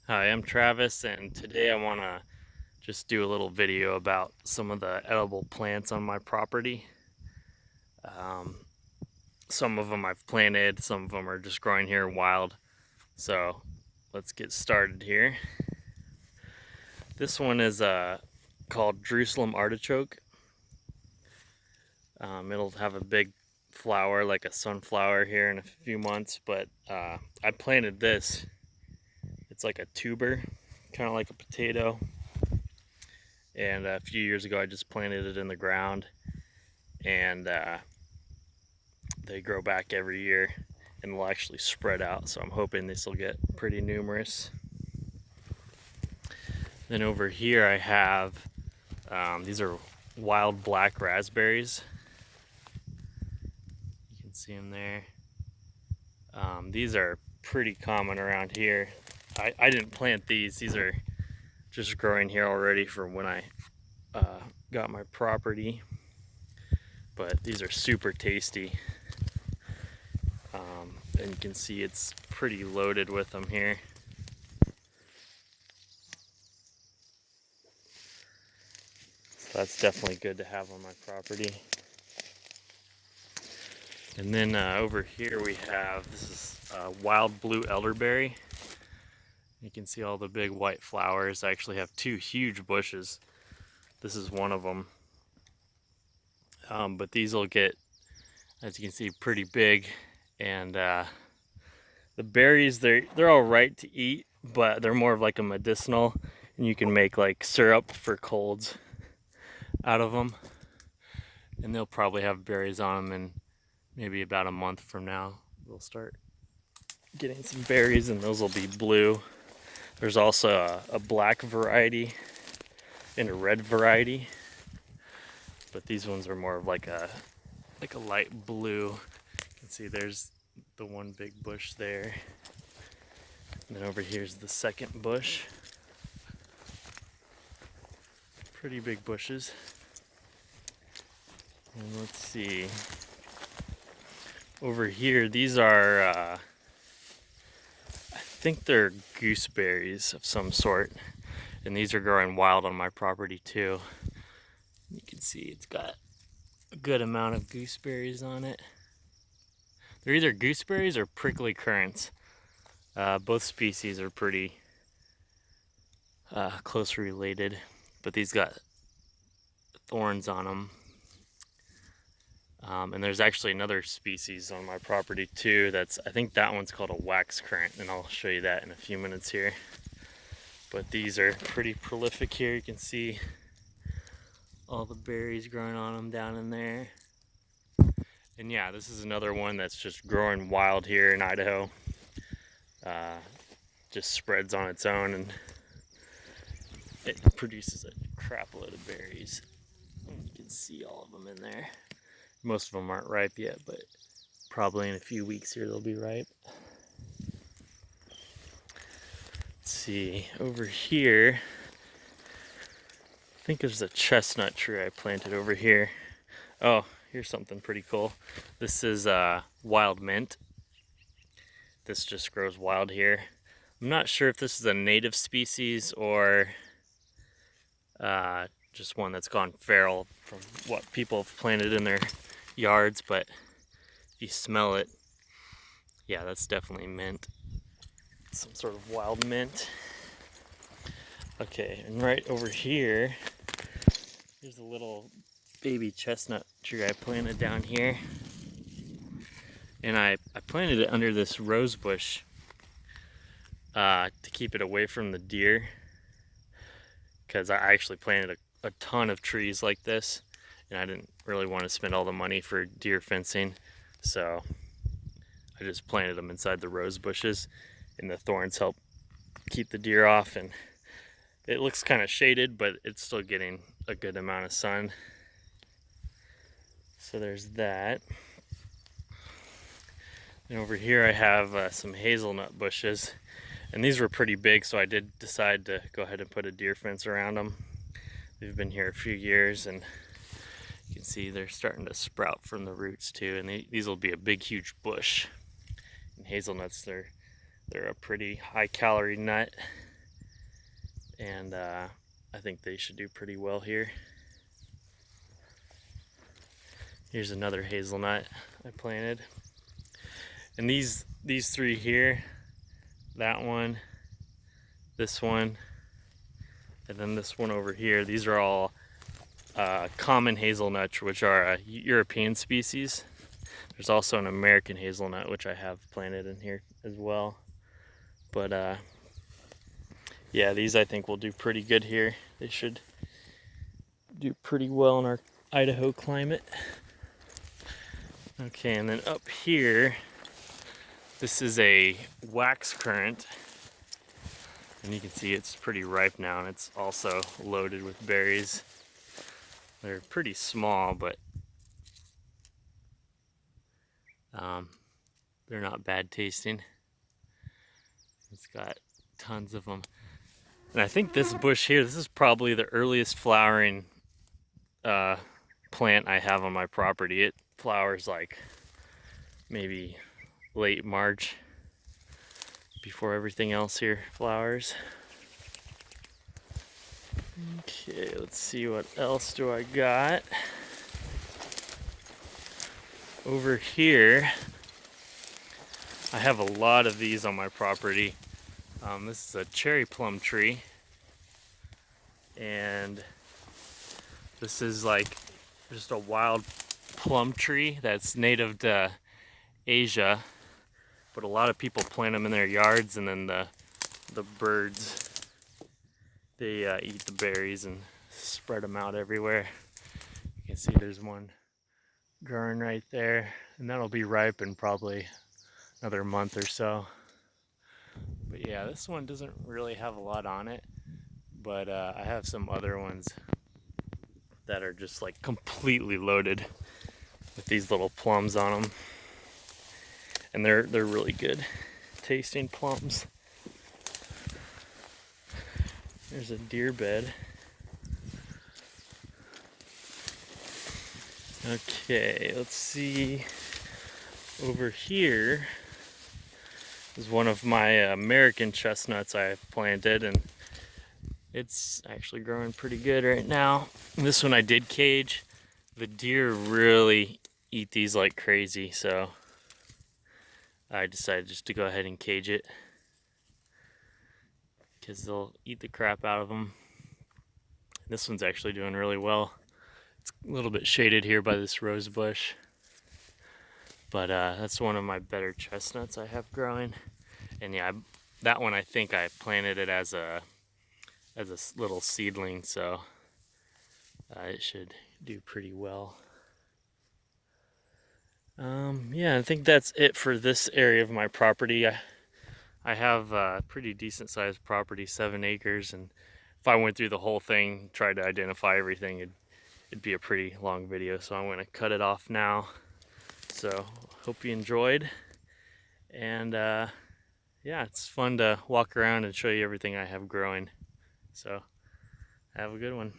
Hi, I'm Travis, and today I want to just do a little video about some of the edible plants on my property. Um, some of them I've planted, some of them are just growing here wild. So let's get started here. This one is called Jerusalem artichoke. It'll have a big flower like a sunflower here in a few months, but I planted this. It's like a tuber, kind of like a potato. And a few years ago I just planted it in the ground, and they grow back every year and will actually spread out, so I'm hoping this will get pretty numerous. Then over here I have these are wild black raspberries. You can see them there. These are pretty common around here. I didn't plant these are just growing here already from when I got my property, but these are super tasty. And you can see it's pretty loaded with them here. So that's definitely good to have on my property. And then over here we have, this is wild blue elderberry. You can see all the big white flowers. I actually have two huge bushes. This is one of them. But these will get, as you can see, pretty big. And the berries, they're all right to eat, but they're more of like a medicinal, and you can make like syrup for colds out of them. And they'll probably have berries on them in maybe about a month from now. They'll start getting some berries, and those will be blue. There's also a black variety and a red variety, but these ones are more of like a light blue. You can see there's the one big bush there, and then over here's the second bush. Pretty big bushes. And let's see, over here these are I think they're gooseberries of some sort, and these are growing wild on my property too. You can see it's got a good amount of gooseberries on it. They're either gooseberries or prickly currants. Both species are pretty closely related, but these got thorns on them. And there's actually another species on my property too. I think that one's called a wax currant, and I'll show you that in a few minutes here. But these are pretty prolific here. You can see all the berries growing on them down in there. And yeah, this is another one that's just growing wild here in Idaho. Just spreads on its own, and it produces a crap load of berries. And you can see all of them in there. Most of them aren't ripe yet, but probably in a few weeks here they'll be ripe. Let's see, over here, I think there's a chestnut tree I planted over here. Oh, here's something pretty cool. This is wild mint. This just grows wild here. I'm not sure if this is a native species or just one that's gone feral from what people have planted in their yards, but if you smell it, yeah, that's definitely mint. Some sort of wild mint. Okay, and right over here, here's a little baby chestnut tree I planted down here. And I planted it under this rose bush to keep it away from the deer, because I actually planted a ton of trees like this, and I didn't really want to spend all the money for deer fencing, so I just planted them inside the rose bushes, and the thorns help keep the deer off. And it looks kind of shaded, but it's still getting a good amount of sun. So there's that. And over here I have some hazelnut bushes, and these were pretty big, so I did decide to go ahead and put a deer fence around them. They've been here a few years, and you can see they're starting to sprout from the roots too, and these will be a big huge bush. And hazelnuts, they're a pretty high calorie nut. and I think they should do pretty well here. Here's another hazelnut I planted. And these three here, that one, this one, and then this one over here, these are all common hazelnuts, which are a European species. There's also an American hazelnut, which I have planted in here as well. But yeah, these I think will do pretty good here. They should do pretty well in our Idaho climate. Okay, and then up here, this is a wax currant. And you can see it's pretty ripe now, and it's also loaded with berries. They're pretty small, but they're not bad tasting. It's got tons of them. And I think this bush here, this is probably the earliest flowering plant I have on my property. It flowers like maybe late March, before everything else here flowers. Okay, let's see, what else do I got? Over here, I have a lot of these on my property. This is a cherry plum tree, and this is like just a wild plum tree that's native to Asia, but a lot of people plant them in their yards, and then the birds, they eat the berries and spread them out everywhere. You can see there's one growing right there, and that'll be ripe in probably another month or so. But yeah, this one doesn't really have a lot on it, but I have some other ones that are just like completely loaded with these little plums on them, and they're really good tasting plums. There's a deer bed. Okay, let's see. Over here is one of my American chestnuts I planted, and it's actually growing pretty good right now. And this one I did cage. The deer really eat these like crazy, so I decided just to go ahead and cage it, because they'll eat the crap out of them. This one's actually doing really well. It's a little bit shaded here by this rose bush, but that's one of my better chestnuts I have growing. And yeah, that one I think I planted it as a little seedling, so it should do pretty well. Yeah, I think that's it for this area of my property. I have a pretty decent sized property, 7 acres, and if I went through the whole thing, tried to identify everything, it'd be a pretty long video, so I'm going to cut it off now. So hope you enjoyed, and yeah, it's fun to walk around and show you everything I have growing. So have a good one.